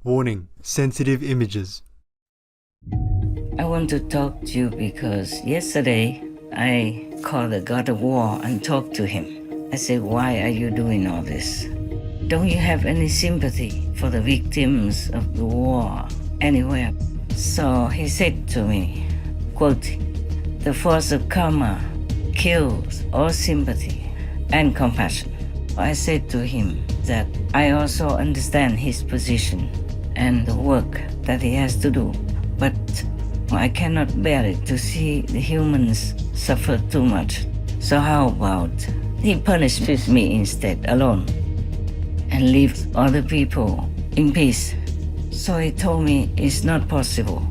Warning: sensitive images. I want to talk to you because yesterday I called the God of War and talked to him. I said, "Why are you doing all this? Don't you have any sympathy for the victims of the war anywhere?" So he said to me, quote, "The force of karma kills all sympathy and compassion." I said to him that I also understand his position and the work that he has to do, but I cannot bear it to see the humans suffer too much. So how about he punishes me instead alone and leaves other people in peace? So he told me it's not possible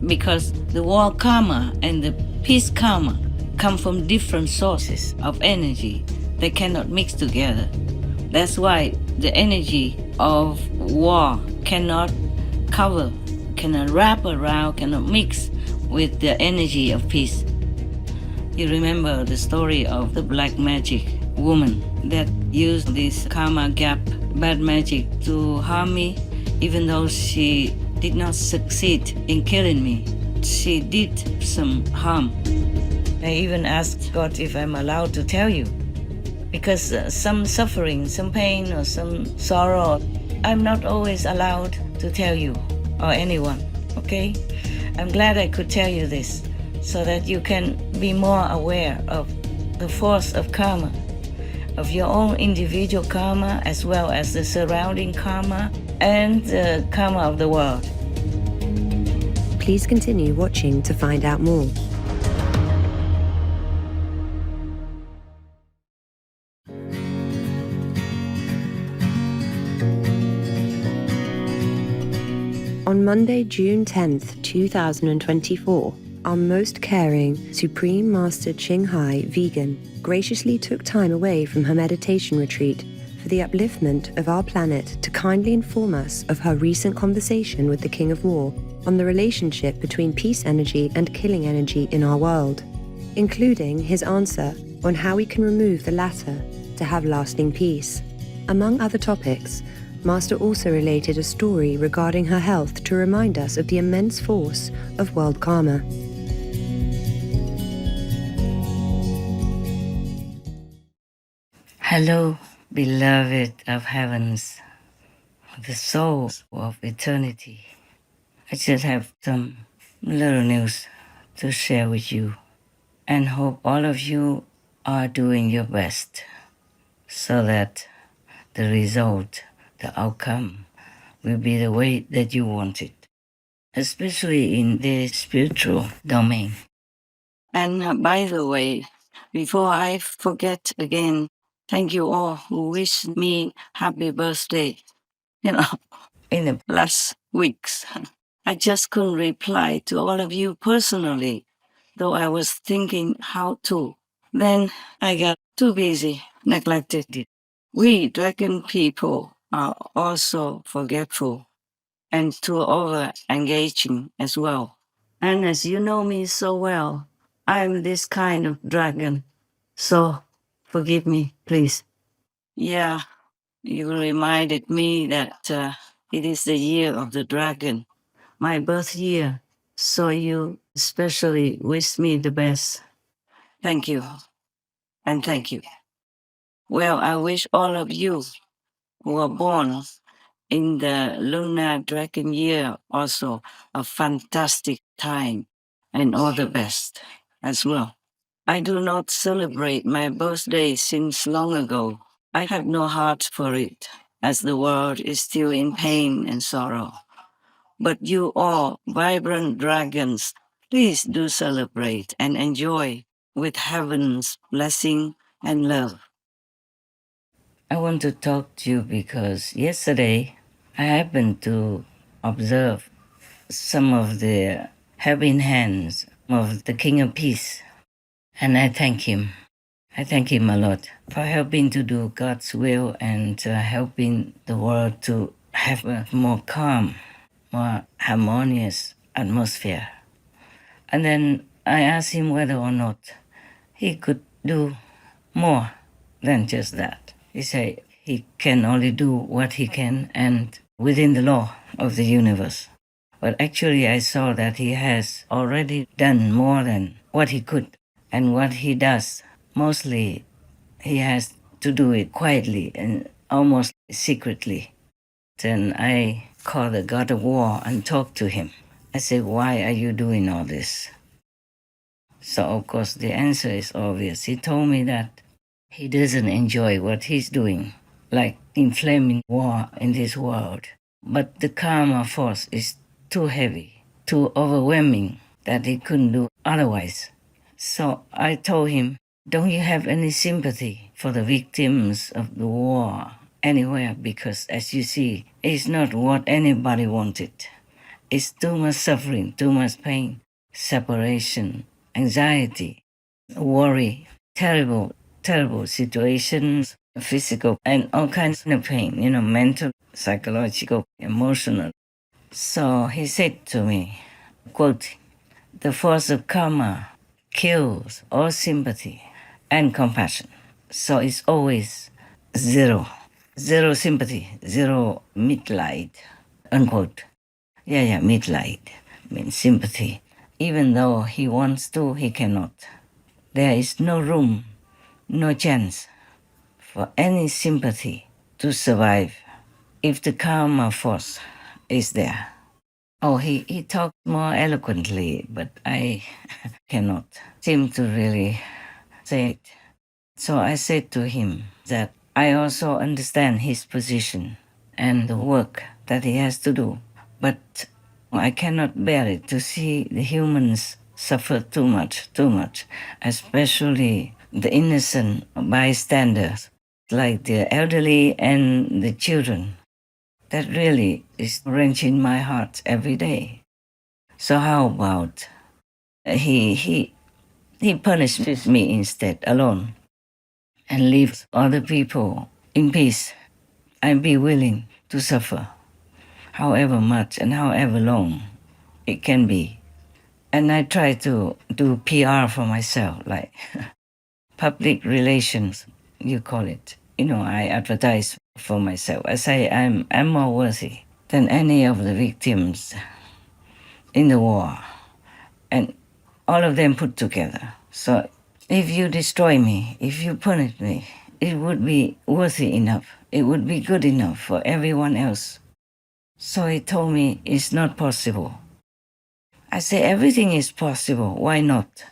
because the war karma and the peace karma come from different sources of energy. They cannot mix together. That's why the energy of war cannot cover, cannot wrap around, cannot mix with the energy of peace. You remember the story of the black magic woman that used this karma gap, bad magic, to harm me, even though she did not succeed in killing me. She did some harm. I even asked God if I'm allowed to tell you, because some suffering, some pain, or some sorrow, I'm not always allowed to tell you or anyone, okay? I'm glad I could tell you this so that you can be more aware of the force of karma, of your own individual karma, as well as the surrounding karma and the karma of the world. Please continue watching to find out more. On Monday, June 10th, 2024, our most caring Supreme Master Ching Hai Vegan graciously took time away from her meditation retreat for the upliftment of our planet to kindly inform us of her recent conversation with the King of War on the relationship between peace energy and killing energy in our world, including his answer on how we can remove the latter to have lasting peace. Among other topics, Master also related a story regarding her health to remind us of the immense force of world karma. Hello, beloved of heavens, the souls of eternity. I just have some little news to share with you and hope all of you are doing your best so that the result, the outcome, will be the way that you want it, especially in the spiritual domain. And by the way, before I forget again, thank you all who wished me happy birthday, in the last weeks. I just couldn't reply to all of you personally, though I was thinking how to. Then I got too busy, neglected it. We dragon people are also forgetful and too over engaging as well. And as you know me so well, I'm this kind of dragon. So forgive me, please. Yeah, you reminded me that it is the year of the dragon, my birth year. So you especially wish me the best. Thank you. And thank you. Well, I wish all of you who are born in the lunar dragon year also a fantastic time and all the best as well. I do not celebrate my birthday since long ago. I have no heart for it, as the world is still in pain and sorrow. But you all, vibrant dragons, please do celebrate and enjoy with heaven's blessing and love. I want to talk to you because yesterday I happened to observe some of the helping hands of the King of Peace, and I thank him. I thank him a lot for helping to do God's will and helping the world to have a more calm, more harmonious atmosphere. And then I asked him whether or not he could do more than just that. He said he can only do what he can, and within the law of the universe. But actually, I saw that he has already done more than what he could. And what he does, mostly, he has to do it quietly and almost secretly. Then I called the god of war and talked to him. I said, "Why are you doing all this?" So, of course, the answer is obvious. He told me that he doesn't enjoy what he's doing, like inflaming war in this world. But the karma force is too heavy, too overwhelming that he couldn't do otherwise. So I told him, "Don't you have any sympathy for the victims of the war anywhere? Because as you see, it's not what anybody wanted. It's too much suffering, too much pain, separation, anxiety, worry, terrible, terrible situations, physical, and all kinds of pain, mental, psychological, emotional." So he said to me, quote, "The force of karma kills all sympathy and compassion. So it's always zero. Zero sympathy, zero mitleid," unquote. Yeah, mitleid means sympathy. Even though he wants to, he cannot. There is no room, no chance for any sympathy to survive if the karma force is there. Oh, he talked more eloquently, but I cannot seem to really say it. So I said to him that I also understand his position and the work that he has to do, but I cannot bear it to see the humans suffer too much, especially the innocent bystanders, like the elderly and the children. That really is wrenching my heart every day. So how about he punishes me instead alone and leaves other people in peace? I'd be willing to suffer, however much and however long it can be. And I try to do PR for myself, like public relations, you call it. I advertise for myself. I say I'm more worthy than any of the victims in the war, and all of them put together. So if you destroy me, if you punish me, it would be worthy enough. It would be good enough for everyone else. So he told me it's not possible. I say everything is possible. Why not?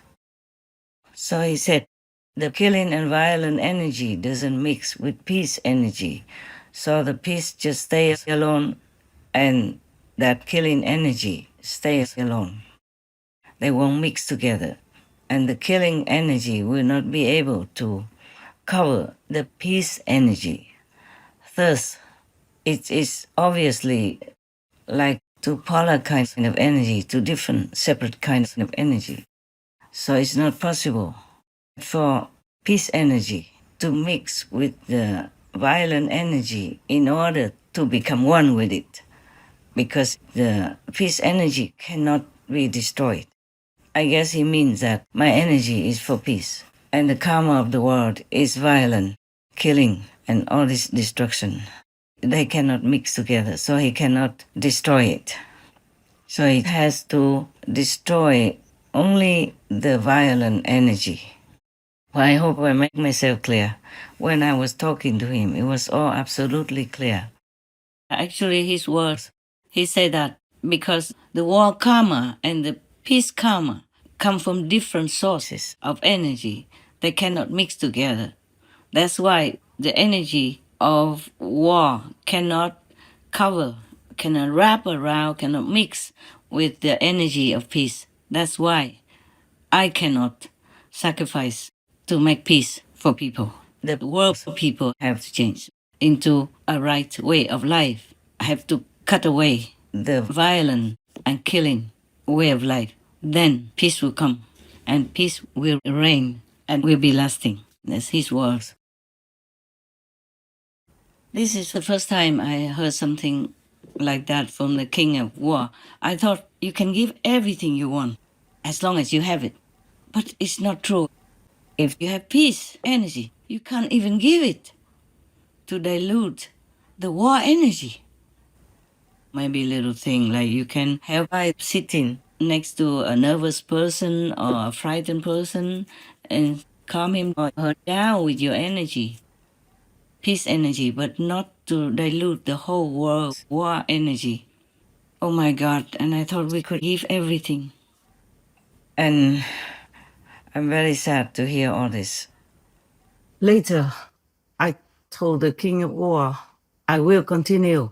So he said the killing and violent energy doesn't mix with peace energy. So the peace just stays alone and that killing energy stays alone. They won't mix together. And the killing energy will not be able to cover the peace energy. Thus, it is obviously like two polar kinds of energy, two different separate kinds of energy. So it's not possible for peace energy to mix with the violent energy in order to become one with it, because the peace energy cannot be destroyed. I guess he means that my energy is for peace, and the karma of the world is violent, killing, and all this destruction. They cannot mix together, so he cannot destroy it. So he has to destroy only the violent energy. Well, I hope I make myself clear. When I was talking to him, it was all absolutely clear. Actually, his words, he said that because the war karma and the peace karma come from different sources of energy, they cannot mix together. That's why the energy of war cannot cover, cannot wrap around, cannot mix with the energy of peace. That's why I cannot sacrifice to make peace for people. The world people have to change into a right way of life. I have to cut away the violent and killing way of life. Then peace will come, and peace will reign and will be lasting. That's his words. This is the first time I heard something like that from the king of war. I thought you can give everything you want as long as you have it. But it's not true. If you have peace energy, you can't even give it to dilute the war energy. maybe little thing like you can help by sitting next to a nervous person or a frightened person and calm him or her down with your energy, peace energy, but not to dilute the whole world war energy. Oh my God, and I thought we could give everything. And I'm very sad to hear all this. Later, I told the King of War, I will continue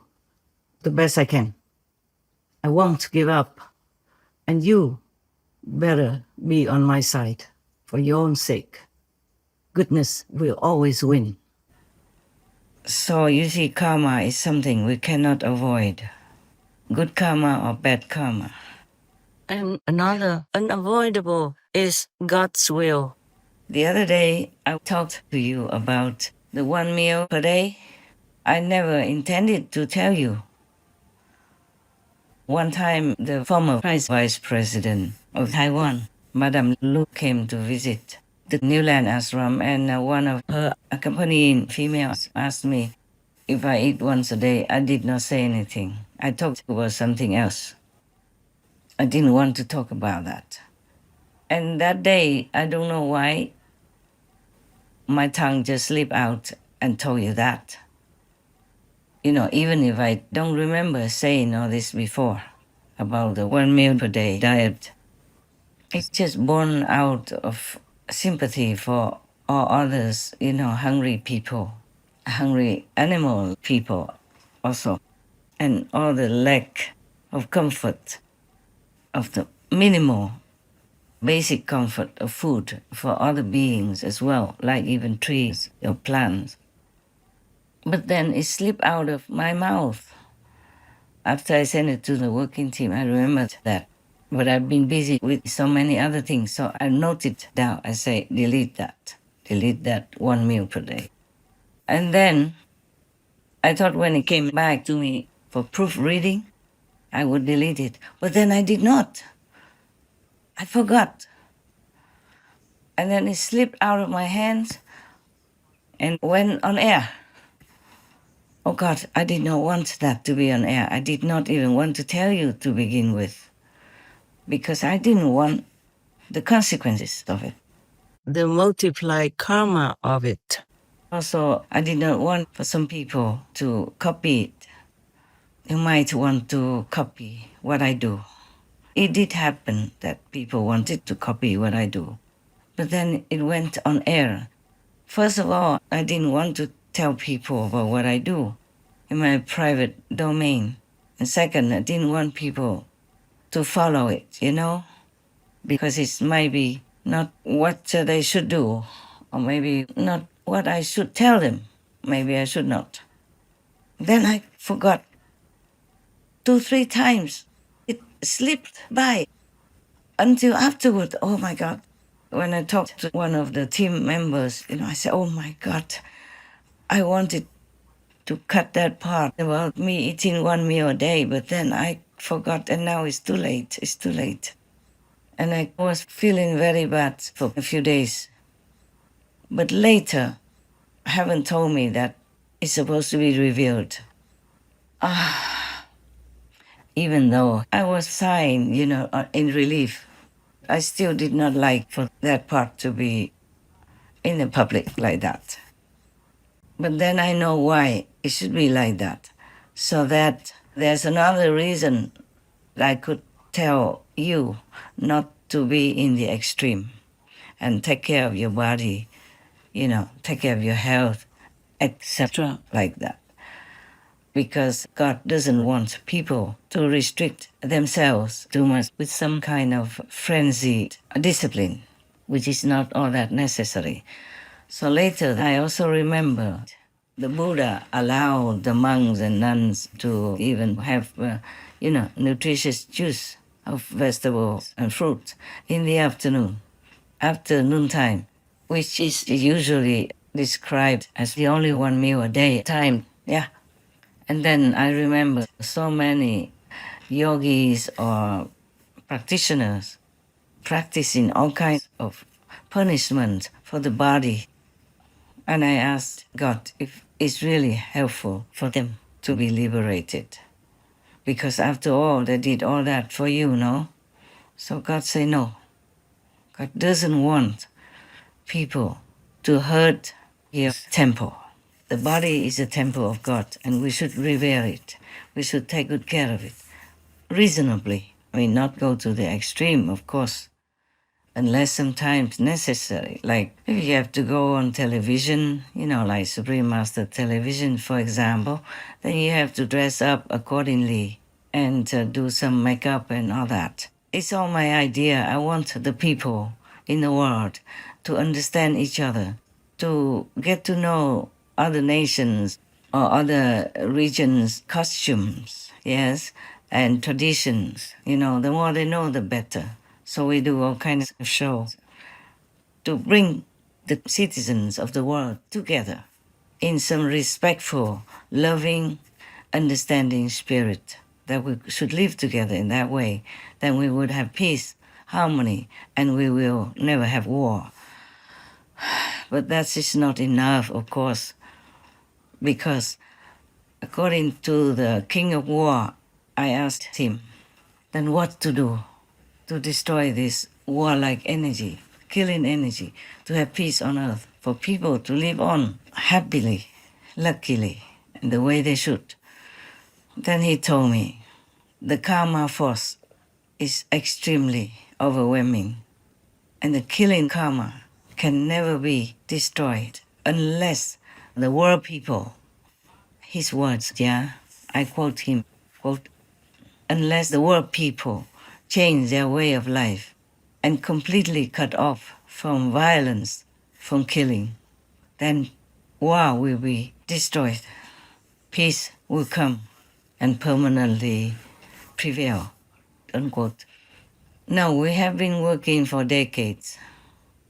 the best I can. I won't give up. And you better be on my side for your own sake. Goodness will always win. So you see, karma is something we cannot avoid. Good karma or bad karma. And another unavoidable is God's will. The other day, I talked to you about the 1 meal per day. I never intended to tell you. One time, the former vice president of Taiwan, Madame Lu, came to visit the New Land Ashram, and one of her accompanying females asked me if I eat once a day. I did not say anything. I talked about something else. I didn't want to talk about that. And that day, I don't know why, my tongue just slipped out and told you that. You know, even if I don't remember saying all this before about the 1 meal per day diet, it's just born out of sympathy for all others, you know, hungry people, hungry animal people also, and all the lack of comfort, of the minimal basic comfort of food for other beings as well, like even trees or plants. But then it slipped out of my mouth. After I sent it to the working team, I remembered that. But I've been busy with so many other things, so I noted down. I say, delete that 1 meal per day. And then I thought when it came back to me for proofreading, I would delete it. But then I did not. I forgot. And then it slipped out of my hands and went on air. Oh God, I did not want that to be on air. I did not even want to tell you to begin with, because I didn't want the consequences of it, the multiplied karma of it. Also, I did not want for some people to copy it. You might want to copy what I do. It did happen that people wanted to copy what I do, but then it went on air. First of all, I didn't want to tell people about what I do in my private domain. And second, I didn't want people to follow it, you know, because it might be not what they should do, or maybe not what I should tell them. Maybe I should not. Then I forgot 2-3 times. It slipped by until afterward. Oh my God. When I talked to one of the team members, you know, I said, oh my God, I wanted to cut that part about me eating 1 meal a day, but then I forgot, and now it's too late. It's too late. And I was feeling very bad for a few days. But later, heaven told me that it's supposed to be revealed. Even though I was sighing, you know, in relief, I still did not like for that part to be in the public like that. But then I know why it should be like that. So that there's another reason I could tell you not to be in the extreme and take care of your body, you know, take care of your health, etc. like that. Because God doesn't want people to restrict themselves too much with some kind of frenzied discipline, which is not all that necessary. So later, I also remember the Buddha allowed the monks and nuns to even have, nutritious juice of vegetables and fruit in the afternoon, after noontime, which is usually described as the only 1 meal a day time. Yeah. And then I remember so many yogis or practitioners practicing all kinds of punishment for the body. And I asked God if it's really helpful for them to be liberated. because after all, they did all that for you, no? So God say no. God doesn't want people to hurt His temple. The body is a temple of God, and we should revere it. We should take good care of it, reasonably. I mean, not go to the extreme, of course, unless sometimes necessary. Like if you have to go on television, like Supreme Master Television, for example, then you have to dress up accordingly and do some makeup and all that. It's all my idea. I want the people in the world to understand each other, to get to know other nations or other regions' costumes, yes, and traditions. The more they know, the better. So we do all kinds of shows to bring the citizens of the world together in some respectful, loving, understanding spirit, that we should live together in that way. Then we would have peace, harmony, and we will never have war. But that is not enough, of course, because according to the king of war, I asked him, then what to do to destroy this warlike energy, killing energy, to have peace on earth, for people to live on happily, luckily, in the way they should. Then he told me, the karma force is extremely overwhelming, and the killing karma can never be destroyed unless the world people, his words, yeah, I quote him, quote, unless the world people change their way of life and completely cut off from violence, from killing, then war will be destroyed. Peace will come and permanently prevail, unquote. Now, we have been working for decades.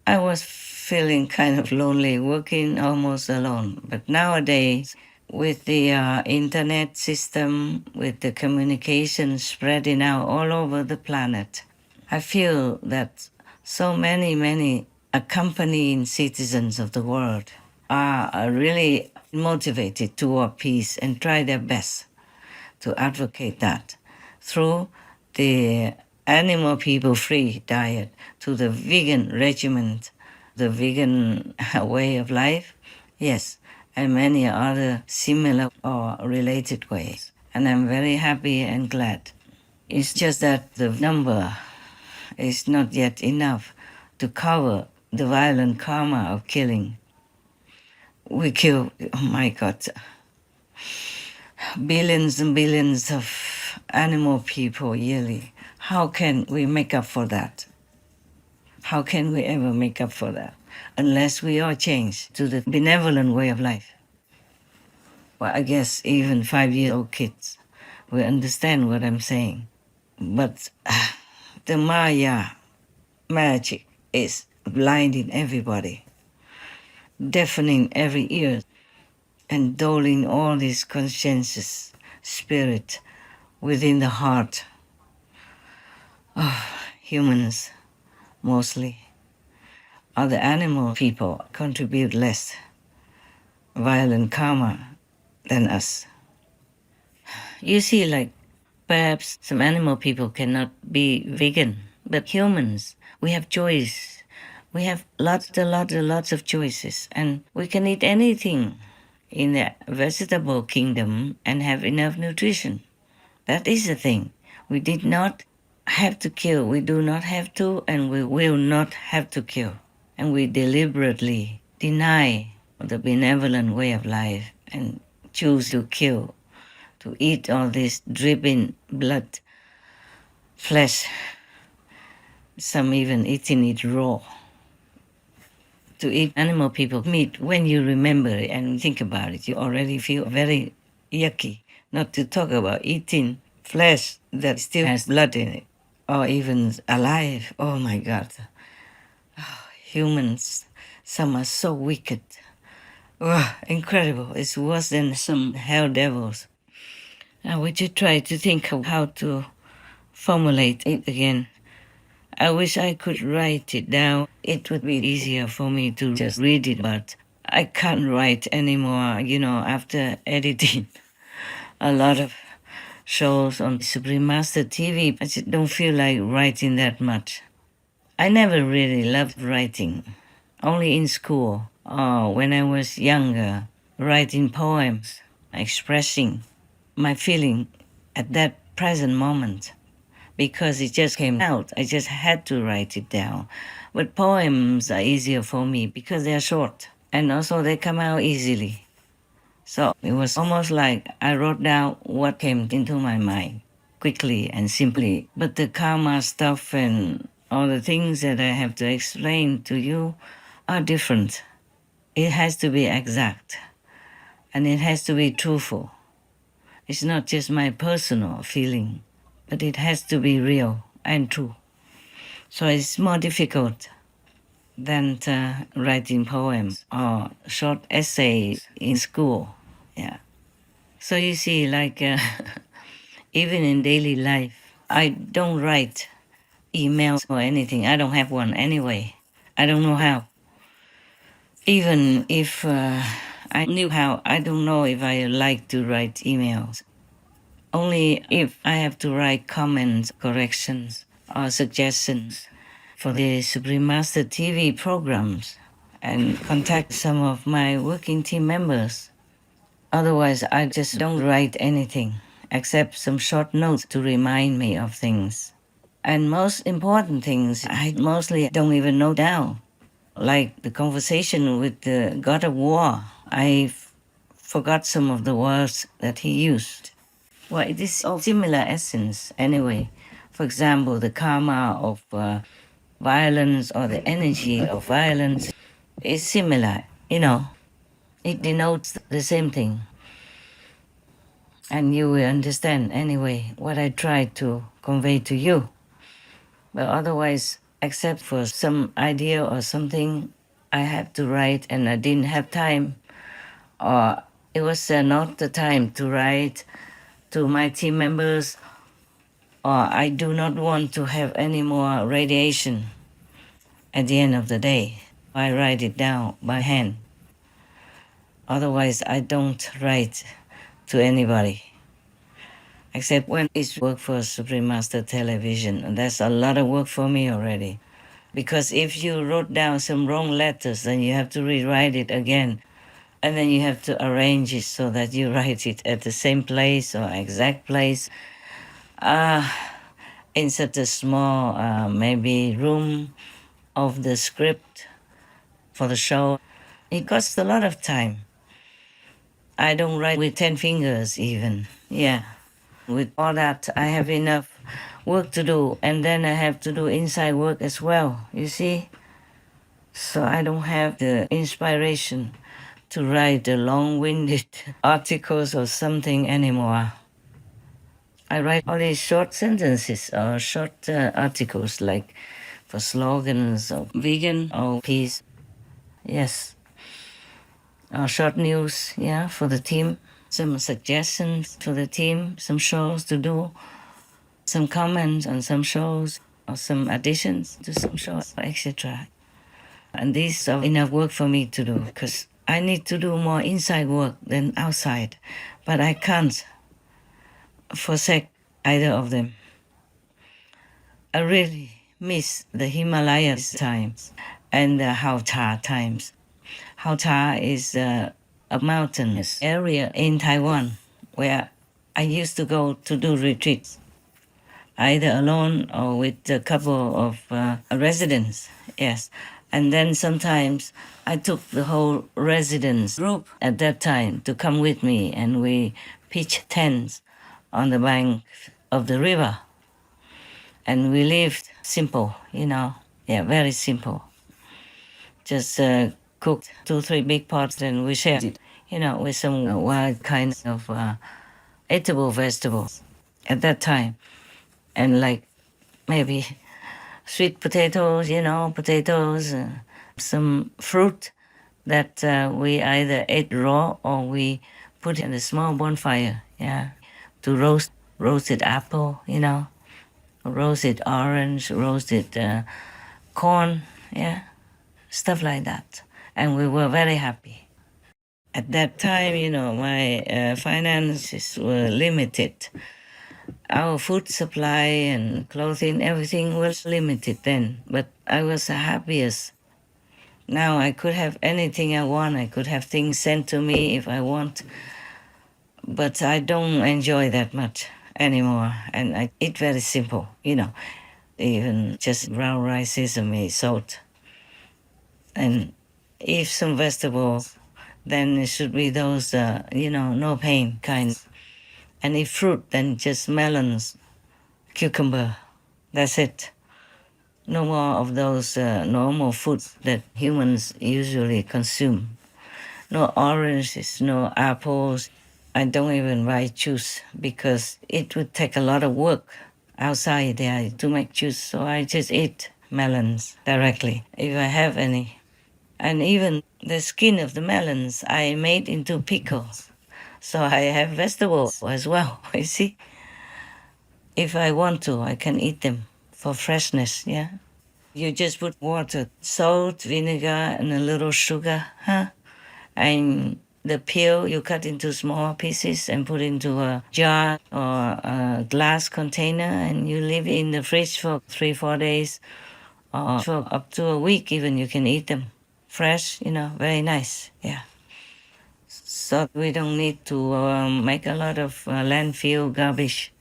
I was feeling kind of lonely, working almost alone. But nowadays, with the internet system, with the communication spreading out all over the planet, I feel that so many accompanying citizens of the world are really motivated toward peace and try their best to advocate that through the animal people free diet to the vegan regimen, the vegan way of life, yes, and many other similar or related ways. And I'm very happy and glad. It's just that the number is not yet enough to cover the violent karma of killing. We kill, oh my God, billions and billions of animal people yearly. How can we make up for that? How can we ever make up for that? Unless we all change to the benevolent way of life. Well, I guess even 5-year-old kids will understand what I'm saying. But the Maya magic is blinding everybody, deafening every ear, and dulling all this conscientious spirit within the heart of humans mostly. Other animal people contribute less violent karma than us. You see, like, perhaps some animal people cannot be vegan, but humans, we have choice. We have lots of choices, and we can eat anything in the vegetable kingdom and have enough nutrition. That is the thing. We did not have to kill. We do not have to, and we will not have to kill. And we deliberately deny the benevolent way of life and choose to kill, to eat all this dripping blood, flesh, some even eating it raw. To eat animal people meat, when you remember it and think about it, you already feel very yucky. Not to talk about eating flesh that still has blood in it, or even alive. Oh my God. Oh, humans, some are so wicked. Oh, incredible. It's worse than some hell devils. Now we should try to think of how to formulate it again. I wish I could write it down. It would be easier for me to just read it, but I can't write anymore, after editing a lot of shows on Supreme Master TV. I just don't feel like writing that much. I never really loved writing, only in school or when I was younger, writing poems, expressing my feeling at that present moment because it just came out. I just had to write it down. But poems are easier for me because they're short and also they come out easily. So it was almost like I wrote down what came into my mind quickly and simply. But the karma stuff and all the things that I have to explain to you are different. It has to be exact and it has to be truthful. It's not just my personal feeling, but it has to be real and true. So it's more difficult than writing poems or short essays in school. Yeah. So you see, like even in daily life, I don't write emails or anything. I don't have one anyway. I don't know how. Even if I knew how, I don't know if I like to write emails. Only if I have to write comments, corrections, or suggestions for the Supreme Master TV programs and contact some of my working team members. Otherwise, I just don't write anything except some short notes to remind me of things. And most important things, I mostly don't even note down. Like the conversation with the God of War, I forgot some of the words that he used. Well, it is of similar essence anyway. For example, the karma of violence or the energy of violence is similar, you know. It denotes the same thing. And you will understand anyway what I try to convey to you. But otherwise, except for some idea or something I have to write and I didn't have time, or it was not the time to write to my team members, or I do not want to have any more radiation at the end of the day. I write it down by hand. Otherwise, I don't write to anybody. Except when it's work for Supreme Master Television. And that's a lot of work for me already. Because if you wrote down some wrong letters, then you have to rewrite it again. And then you have to arrange it so that you write it at the same place or exact place. In such a small, maybe room of the script for the show. It costs a lot of time. I don't write with 10 fingers even. Yeah. With all that, I have enough work to do, and then I have to do inside work as well, you see? So I don't have the inspiration to write the long-winded articles or something anymore. I write only short sentences or short articles like for slogans or vegan or peace. Yes. Or short news, yeah, for the team. Some suggestions for the team, some shows to do, some comments on some shows, or some additions to some shows, etc. And these are enough work for me to do because I need to do more inside work than outside, but I can't forsake either of them. I really miss the Himalayas times and the Haota times. Haota is a mountainous area in Taiwan where I used to go to do retreats, either alone or with a couple of residents, yes. And then sometimes I took the whole residence group at that time to come with me, and we pitched tents on the bank of the river. And we lived simple, you know, yeah, very simple. Just cooked 2-3 big pots and we shared it, you know, with some wild kinds of eatable vegetables at that time. And like maybe sweet potatoes, you know, potatoes, some fruit that we either ate raw or we put in a small bonfire, yeah, to roasted apple, you know, roasted orange, roasted corn, yeah, stuff like that. And we were very happy. At that time, you know, my finances were limited. Our food supply and clothing, everything was limited then, but I was the happiest. Now I could have anything I want. I could have things sent to me if I want, but I don't enjoy that much anymore. And I eat very simple, even just brown rice, sesame, salt, and if some vegetables, then it should be those, no pain kind. And if fruit, then just melons, cucumber. That's it. No more of those normal foods that humans usually consume. No oranges, no apples. I don't even buy juice because it would take a lot of work outside there to make juice. So I just eat melons directly if I have any. And even the skin of the melons I made into pickles. So I have vegetables as well, you see. If I want to, I can eat them for freshness, yeah. You just put water, salt, vinegar, and a little sugar, huh? And the peel you cut into small pieces and put into a jar or a glass container, and you leave it in the fridge for 3-4 days or for up to a week even. You can eat them fresh, very nice, yeah. So we don't need to make a lot of landfill garbage.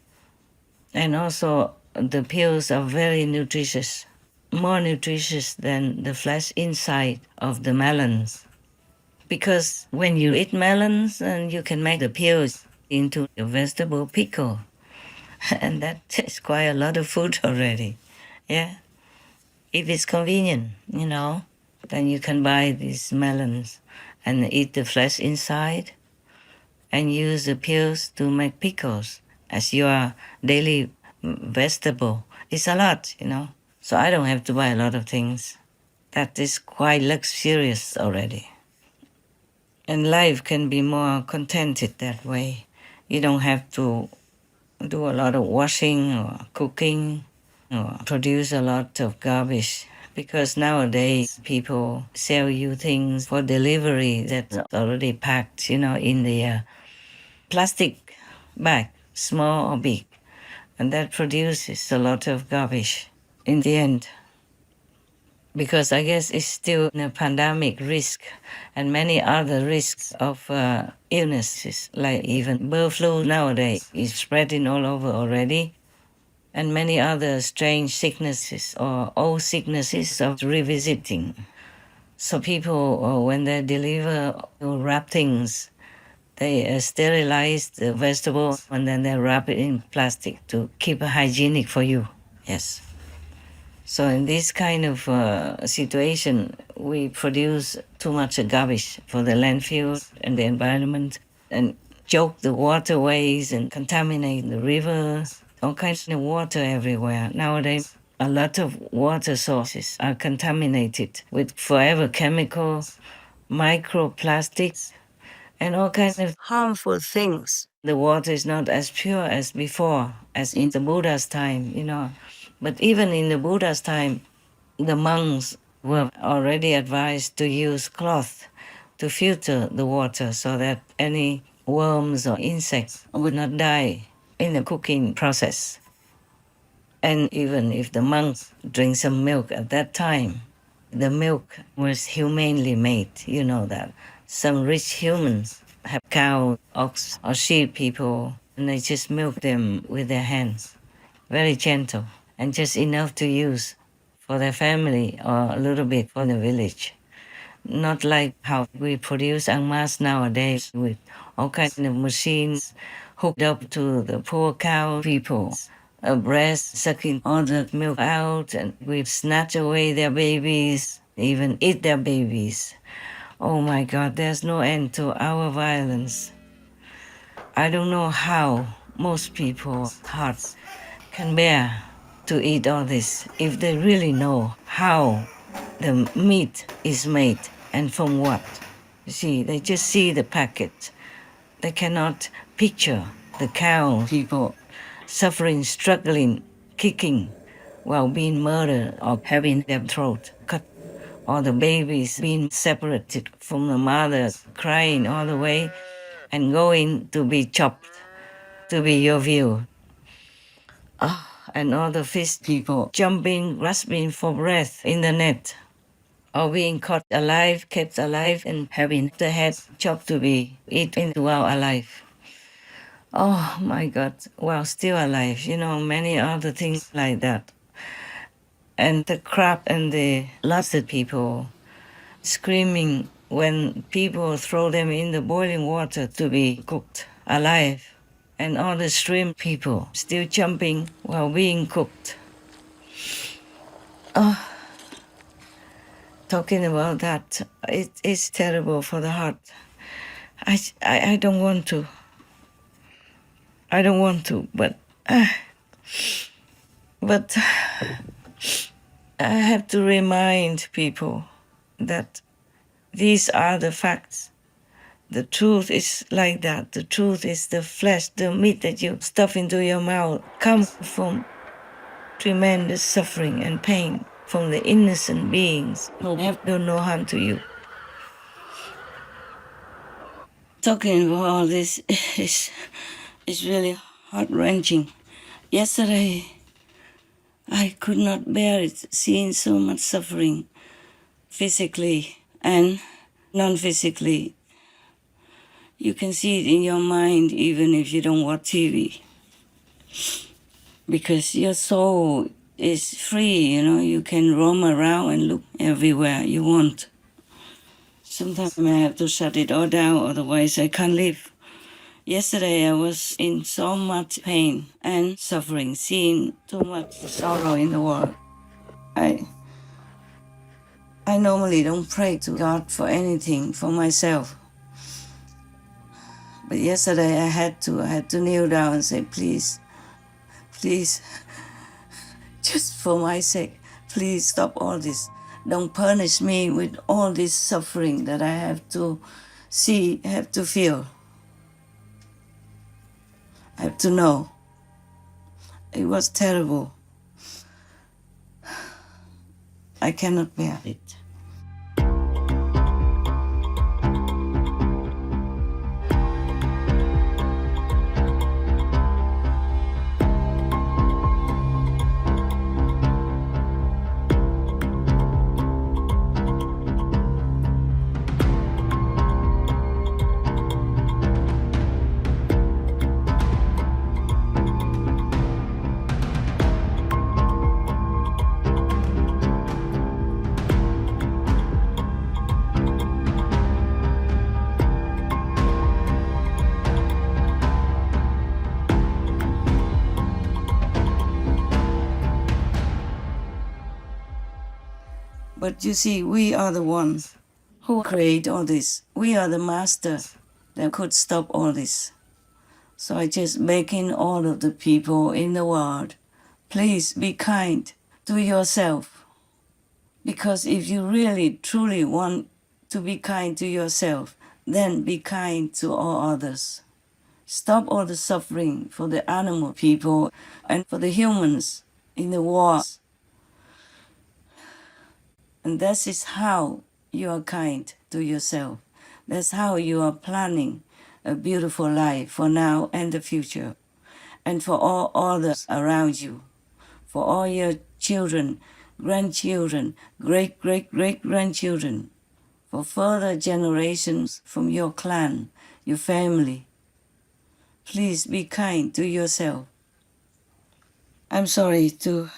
And also the peels are very nutritious, more nutritious than the flesh inside of the melons. Because when you eat melons, and you can make the peels into a vegetable pickle. And that is quite a lot of food already. Yeah. If it's convenient, then you can buy these melons and eat the flesh inside and use the peels to make pickles as your daily vegetable. It's a lot, So I don't have to buy a lot of things. That is quite luxurious already. And life can be more contented that way. You don't have to do a lot of washing or cooking or produce a lot of garbage. Because nowadays people sell you things for delivery that's already packed, in the plastic bag, small or big. And that produces a lot of garbage in the end. Because I guess it's still a pandemic risk and many other risks of illnesses, like even bird flu nowadays is spreading all over already, and many other strange sicknesses or old sicknesses are revisiting. So people, when they deliver or wrap things, they sterilize the vegetables and then they wrap it in plastic to keep it hygienic for you. Yes. So in this kind of situation, we produce too much garbage for the landfill and the environment, and choke the waterways and contaminate the rivers, all kinds of water everywhere. Nowadays, a lot of water sources are contaminated with forever chemicals, microplastics, and all kinds of harmful things. The water is not as pure as before, as in the Buddha's time, But even in the Buddha's time, the monks were already advised to use cloth to filter the water so that any worms or insects would not die in the cooking process. And even if the monks drink some milk at that time, the milk was humanely made, you know that. Some rich humans have cow, ox, or sheep people, and they just milk them with their hands, very gentle, and just enough to use for their family or a little bit for the village. Not like how we produce en masse nowadays with all kinds of machines hooked up to the poor cow people, a breast sucking all the milk out, and we snatch away their babies, even eat their babies. Oh my God, there's no end to our violence. I don't know how most people's hearts can bear to eat all this if they really know how the meat is made and from what. You see, they just see the packet. They cannot picture the cow people suffering, struggling, kicking while being murdered or having their throat cut, or the babies being separated from the mother, crying all the way and going to be chopped, to be your view. and all the fish people jumping, grasping for breath in the net, or being caught alive, kept alive, and having the head chopped to be eaten while alive. Oh my God, while still alive, many other things like that. And the crab and the lobster people screaming when people throw them in the boiling water to be cooked alive. And all the shrimp people still jumping while being cooked. Oh, talking about that, it is terrible for the heart. I don't want to. I don't want to, but I have to remind people that these are the facts. The truth is like that. The truth is the flesh, the meat that you stuff into your mouth comes from tremendous suffering and pain from the innocent beings who have done no harm to you. Talking about all this is really heart-wrenching. Yesterday, I could not bear it, seeing so much suffering, physically and non-physically. You can see it in your mind even if you don't watch TV. Because your soul is free, you can roam around and look everywhere you want. Sometimes I have to shut it all down, otherwise I can't live. Yesterday I was in so much pain and suffering, seeing too much sorrow in the world. I normally don't pray to God for anything, for myself. But yesterday I had to kneel down and say, please, just for my sake, please stop all this. Don't punish me with all this suffering that I have to see, have to feel. I have to know. It was terrible. I cannot bear it. But you see, we are the ones who create all this. We are the master that could stop all this. So I just begging all of the people in the world, please be kind to yourself. Because if you really, truly want to be kind to yourself, then be kind to all others. Stop all the suffering for the animal people and for the humans in the war. And that is how you are kind to yourself. That's how you are planning a beautiful life for now and the future, and for all others around you, for all your children, grandchildren, great-great-great-grandchildren, for further generations from your clan, your family. Please be kind to yourself. I'm sorry to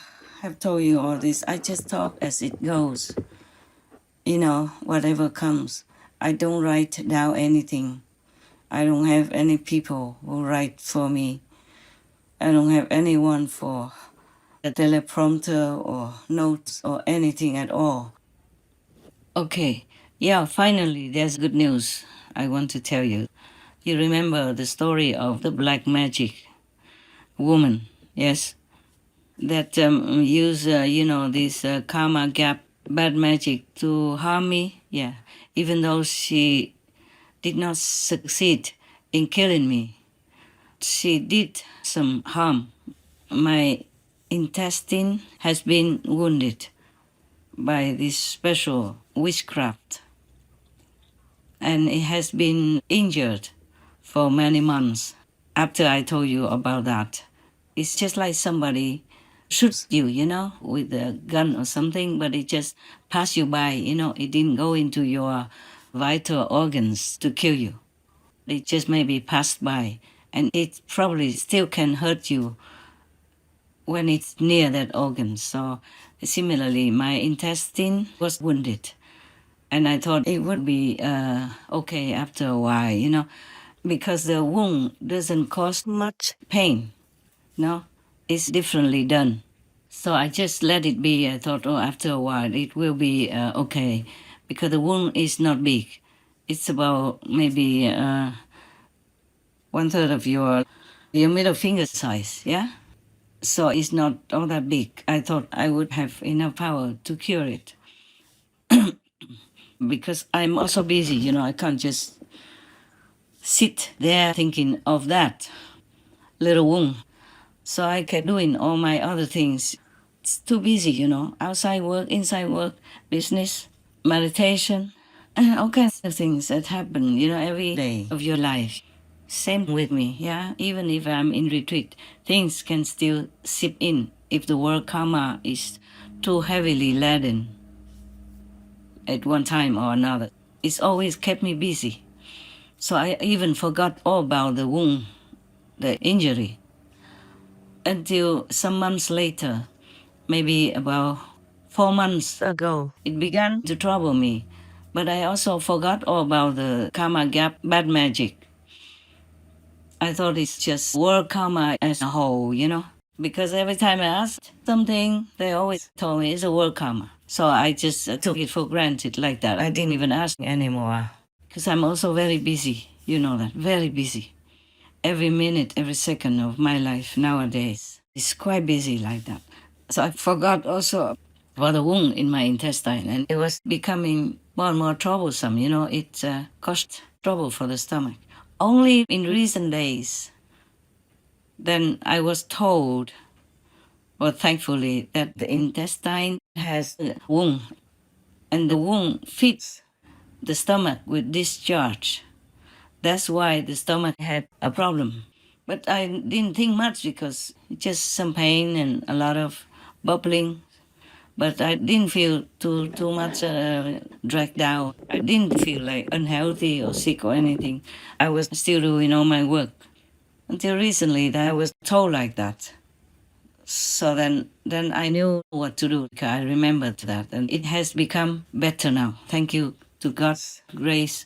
have told you all this. I just talk as it goes. Whatever comes. I don't write down anything. I don't have any people who write for me. I don't have anyone for a teleprompter or notes or anything at all. Okay, finally there's good news I want to tell you. You remember the story of the black magic woman, yes? That use, this karma gap, bad magic to harm me, yeah. Even though she did not succeed in killing me, she did some harm. My intestine has been wounded by this special witchcraft, and it has been injured for many months after I told you about that. It's just like somebody shoot you, with a gun or something, but it just passed you by, it didn't go into your vital organs to kill you. It just maybe passed by, and it probably still can hurt you when it's near that organ. So similarly, my intestine was wounded, and I thought it would be okay after a while, because the wound doesn't cause much pain. No, it's differently done. So I just let it be. I thought, oh, after a while it will be okay, because the wound is not big. It's about maybe 1/3 of your middle finger size, yeah? So it's not all that big. I thought I would have enough power to cure it. Because I'm also busy, I can't just sit there thinking of that little wound. So I kept doing all my other things. It's too busy, outside work, inside work, business, meditation, and all kinds of things that happen, every day of your life. Same with me, yeah? Even if I'm in retreat, things can still seep in if the world karma is too heavily laden at one time or another. It's always kept me busy. So I even forgot all about the wound, the injury, until some months later, maybe about 4 months ago, it began to trouble me. But I also forgot all about the karma gap, bad magic. I thought it's just world karma as a whole, because every time I asked something, they always told me it's a world karma. So I just took it for granted like that. I didn't even ask anymore, because I'm also very busy, that, very busy. Every minute, every second of my life nowadays is quite busy like that. So I forgot also about the wound in my intestine, and it was becoming more and more troublesome. It caused trouble for the stomach. Only in recent days, then I was told, well, thankfully, that the intestine has a wound, and the wound feeds the stomach with discharge. That's why the stomach had a problem. But I didn't think much because it's just some pain and a lot of bubbling. But I didn't feel too much dragged down. I didn't feel like unhealthy or sick or anything. I was still doing all my work. Until recently, that I was told like that. So then I knew what to do. I remembered that, and it has become better now. Thank you to God's grace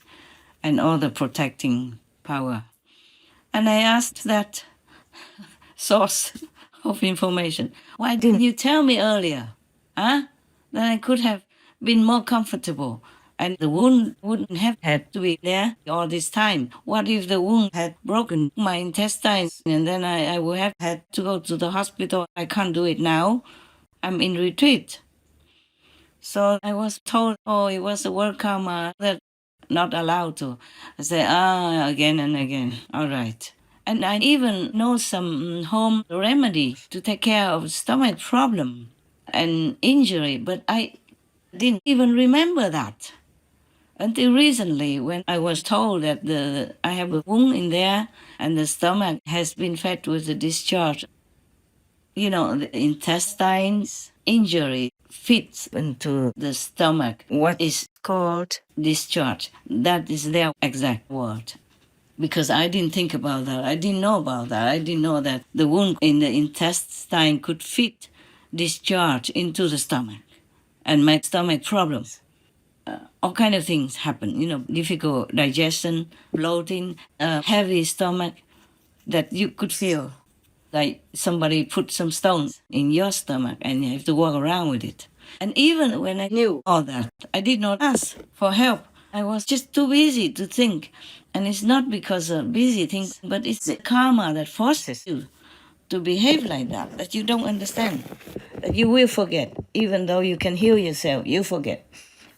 and all the protecting power. And I asked that source of information, why didn't you tell me earlier? Huh? Then I could have been more comfortable, and the wound wouldn't have had to be there all this time. What if the wound had broken my intestines, and then I would have had to go to the hospital? I can't do it now. I'm in retreat. So I was told, oh, it was a world karma that not allowed to. I say, again and again. All right. And I even know some home remedy to take care of stomach problem and injury, but I didn't even remember that until recently when I was told that I have a wound in there and the stomach has been fed with the discharge. The intestines injury fits into the stomach, what is called discharge. That is their exact word. Because I didn't think about that. I didn't know about that. I didn't know that the wound in the intestine could fit discharge into the stomach and my stomach problems. All kind of things happen, difficult digestion, bloating, heavy stomach that you could feel like somebody put some stones in your stomach and you have to walk around with it. And even when I knew all that, I did not ask for help. I was just too busy to think. And it's not because of busy things, but it's the karma that forces you to behave like that you don't understand. That you will forget. Even though you can heal yourself, you forget.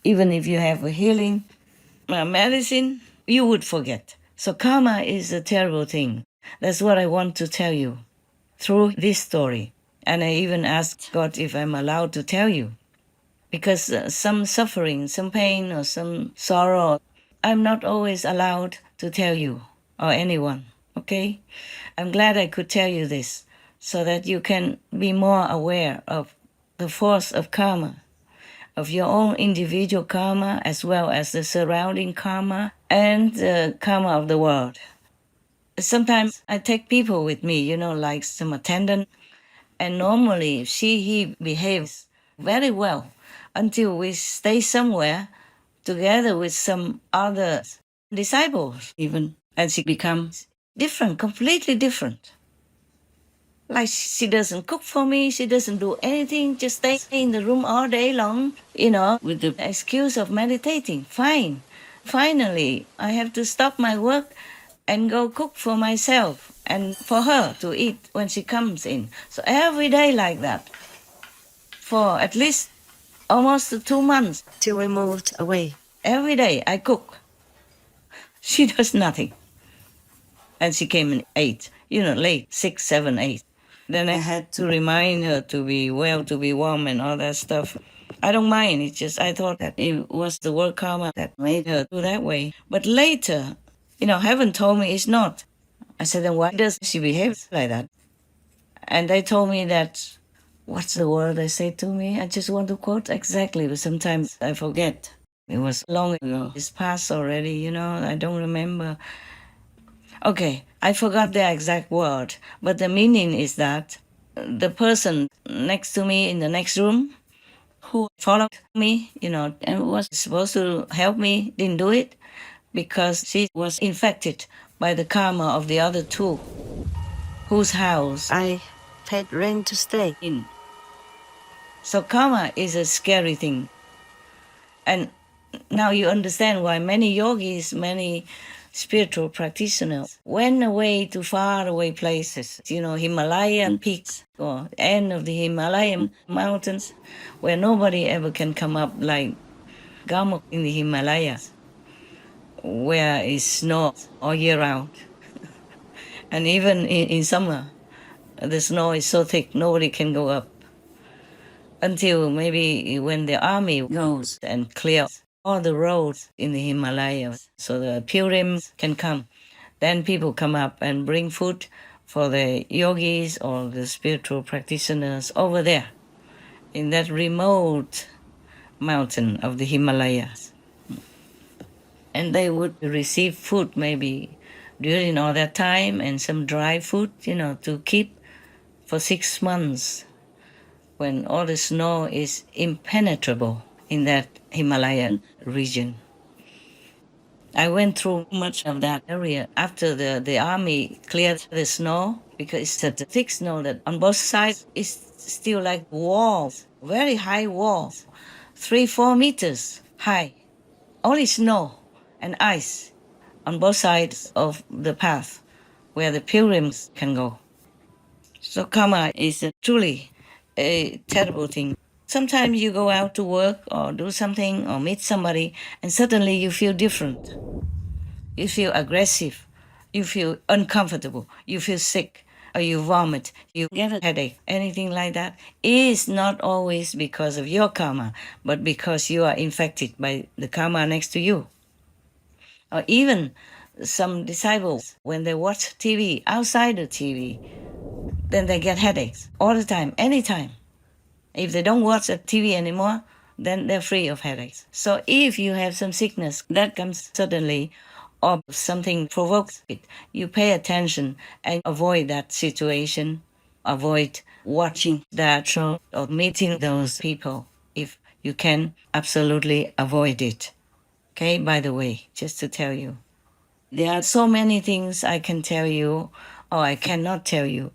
Even if you have a healing medicine, you would forget. So karma is a terrible thing. That's what I want to tell you through this story. And I even asked God if I'm allowed to tell you. Because some suffering, some pain, or some sorrow, I'm not always allowed to tell you or anyone, okay? I'm glad I could tell you this so that you can be more aware of the force of karma, of your own individual karma as well as the surrounding karma and the karma of the world. Sometimes I take people with me, like some attendant, and normally he behaves very well until we stay somewhere together with some other disciples even, and she becomes different, completely different. Like she doesn't cook for me, she doesn't do anything, just stay in the room all day long, with the excuse of meditating. Fine. Finally, I have to stop my work and go cook for myself and for her to eat when she comes in. So every day like that, for at least almost 2 months till we moved away. Every day I cook. She does nothing. And she came in 8, late, 6, 7, 8. Then I had to remind her to be well, to be warm and all that stuff. I don't mind. It's just I thought that it was the work karma that made her do that way. But later, heaven told me it's not. I said, then why does she behave like that? And they told me that, what's the word they say to me? I just want to quote exactly, but sometimes I forget. It was long ago. It's past already, I don't remember. Okay, I forgot the exact word, but the meaning is that the person next to me in the next room who followed me, and was supposed to help me, didn't do it because she was infected by the karma of the other two, whose house I paid rent to stay in. So karma is a scary thing. And now you understand why many yogis, many spiritual practitioners went away to far away places, Himalayan peaks or end of the Himalayan mountains where nobody ever can come up, like Gamok in the Himalayas, where it's snow all year round. And even in summer, the snow is so thick, nobody can go up. Until maybe when the army goes and clears all the roads in the Himalayas so the pilgrims can come. Then people come up and bring food for the yogis or the spiritual practitioners over there in that remote mountain of the Himalayas. And they would receive food maybe during all that time and some dry food, to keep for 6 months when all the snow is impenetrable in that Himalayan region. I went through much of that area after the army cleared the snow, because it's such a thick snow that on both sides it's still like walls, very high walls, 3-4 meters high. Only snow and ice on both sides of the path where the pilgrims can go. So karma is truly a terrible thing. Sometimes you go out to work or do something or meet somebody and suddenly you feel different. You feel aggressive. You feel uncomfortable. You feel sick or you vomit. You get a headache. Anything like that is not always because of your karma, but because you are infected by the karma next to you. Or even some disciples, when they watch TV outside the TV, then they get headaches all the time, anytime. If they don't watch the TV anymore, then they're free of headaches. So if you have some sickness that comes suddenly or something provokes it, you pay attention and avoid that situation. Avoid watching that show or meeting those people. If you can, absolutely avoid it. Okay, by the way, just to tell you. There are so many things I can tell you or I cannot tell you.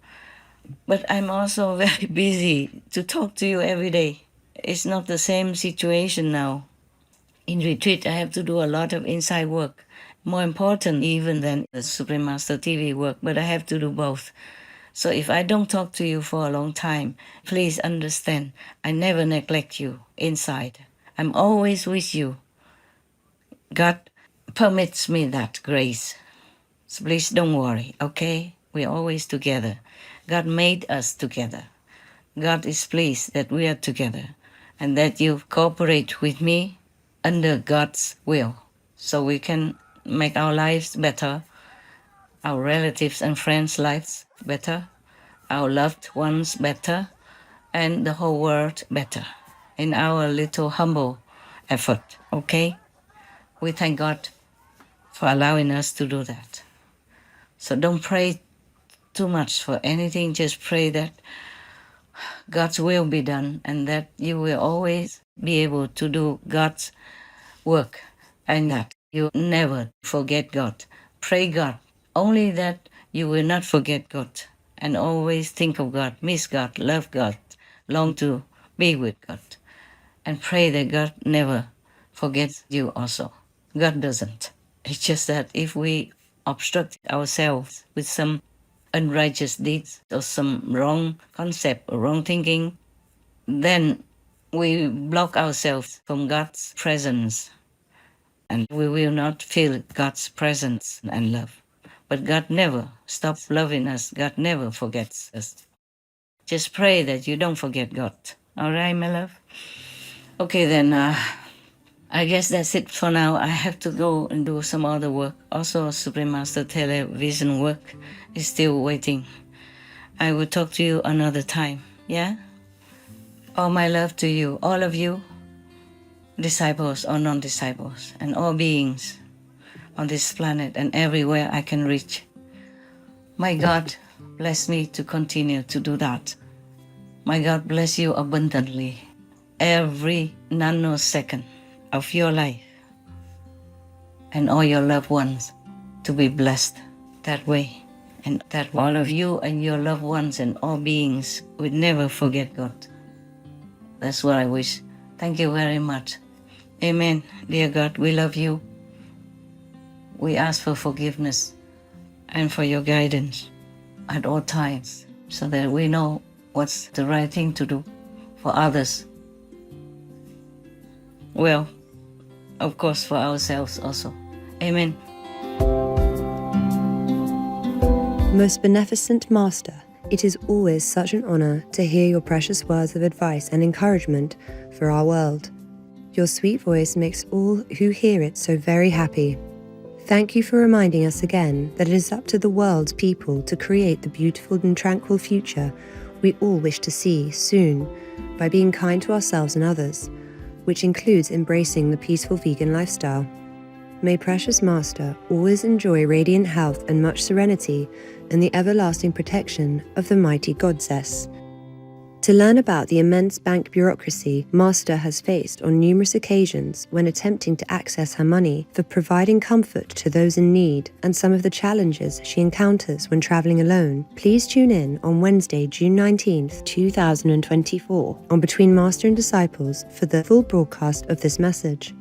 But I'm also very busy to talk to you every day. It's not the same situation now. In retreat, I have to do a lot of inside work, more important even than the Supreme Master TV work, but I have to do both. So if I don't talk to you for a long time, please understand, I never neglect you inside. I'm always with you. God permits me that grace. So please don't worry, okay? We're always together. God made us together. God is pleased that we are together and that you cooperate with me under God's will so we can make our lives better, our relatives and friends' lives better, our loved ones better and the whole world better in our little humble effort, okay? We thank God for allowing us to do that. So don't pray too much for anything, just pray that God's will be done and that you will always be able to do God's work and that you never forget God. Pray God, only that you will not forget God and always think of God, miss God, love God, long to be with God. And pray that God never forgets you also. God doesn't. It's just that if we obstruct ourselves with some unrighteous deeds or some wrong concept or wrong thinking, then we block ourselves from God's presence and we will not feel God's presence and love. But God never stops loving us. God never forgets us. Just pray that you don't forget God. All right, my love? Okay, then I guess that's it for now. I have to go and do some other work. Also, Supreme Master television work is still waiting. I will talk to you another time, yeah? All my love to you, all of you, disciples or non-disciples, and all beings on this planet and everywhere I can reach. My God bless me to continue to do that. My God bless you abundantly every nanosecond of your life and all your loved ones to be blessed that way, and that all of you and your loved ones and all beings would never forget God. That's what I wish. Thank you very much. Amen. Dear God, we love you. We ask for forgiveness and for your guidance at all times so that we know what's the right thing to do for others. Well, of course, for ourselves also. Amen. Most beneficent Master, it is always such an honor to hear your precious words of advice and encouragement for our world. Your sweet voice makes all who hear it so very happy. Thank you for reminding us again that it is up to the world's people to create the beautiful and tranquil future we all wish to see soon by being kind to ourselves and others, which includes embracing the peaceful vegan lifestyle. May Precious Master always enjoy radiant health and much serenity and the everlasting protection of the mighty Goddess. To learn about the immense bank bureaucracy Master has faced on numerous occasions when attempting to access her money for providing comfort to those in need and some of the challenges she encounters when traveling alone, please tune in on Wednesday, June 19th, 2024 on Between Master and Disciples for the full broadcast of this message.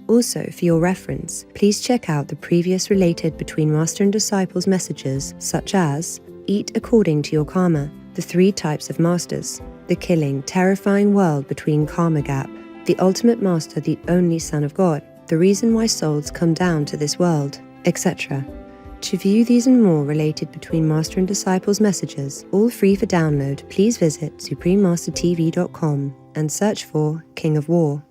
Also, for your reference, please check out the previous related Between Master and Disciples messages such as Eat According to Your Karma, the 3 types of masters, the killing, terrifying world between Karma Gap, the ultimate master, the only Son of God, the reason why souls come down to this world, etc. To view these and more related Between Master and Disciples messages, all free for download, please visit suprememastertv.com and search for King of War.